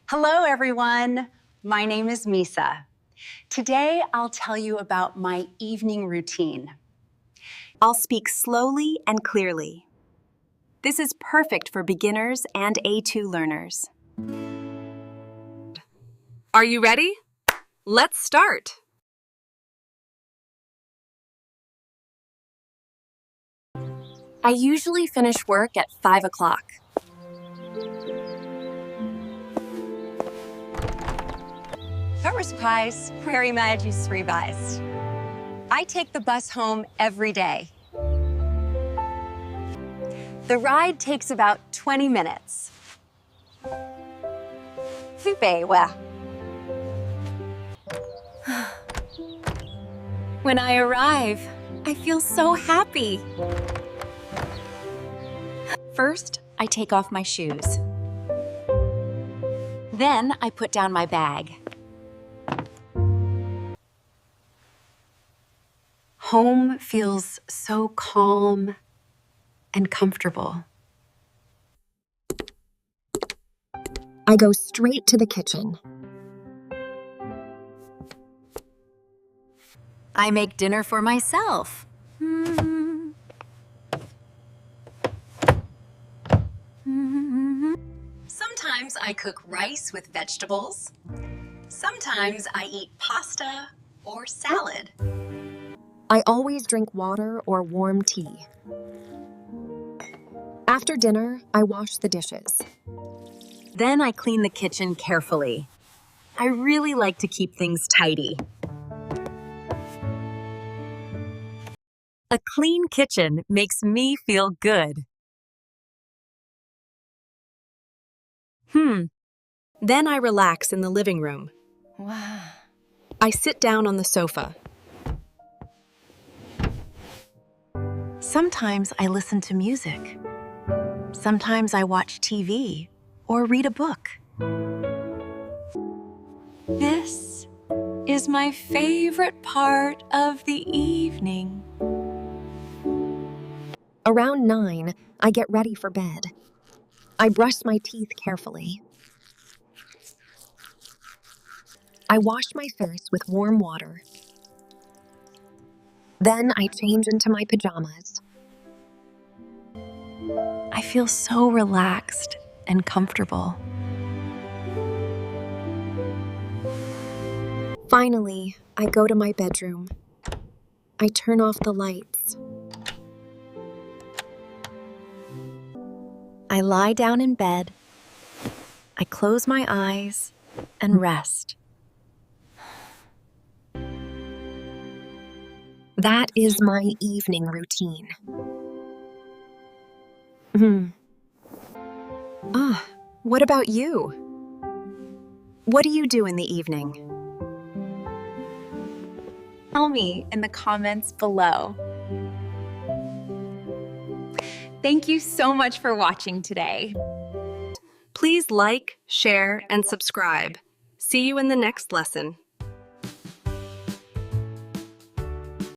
Hello, everyone. My name is Misa. Today, I'll tell you about my evening routine. I'll speak slowly and clearly. This is perfect for beginners and A2 learners. Are you ready? Let's start. I usually finish work at 5 o'clock. Pais, Prairie Magi Srivais. I take the bus home every day. The ride takes about 20 minutes. Fupewa. When I arrive, I feel so happy. First, I take off my shoes. Then I put down my bag. Home feels so calm and comfortable. I go straight to the kitchen. I make dinner for myself. Sometimes I cook rice with vegetables. Sometimes I eat pasta or salad. I always drink water or warm tea. After dinner, I wash the dishes. Then I clean the kitchen carefully. I really like to keep things tidy. A clean kitchen makes me feel good. Then I relax in the living room. Wow. I sit down on the sofa. Sometimes I listen to music. Sometimes I watch TV or read a book. This is my favorite part of the evening. Around 9, I get ready for bed. I brush my teeth carefully. I wash my face with warm water. Then I change into my pajamas. I feel so relaxed and comfortable. Finally, I go to my bedroom. I turn off the lights. I lie down in bed. I close my eyes and rest. That is my evening routine. What about you? What do you do in the evening? Tell me in the comments below. Thank you so much for watching today. Please like, share, and subscribe. See you in the next lesson.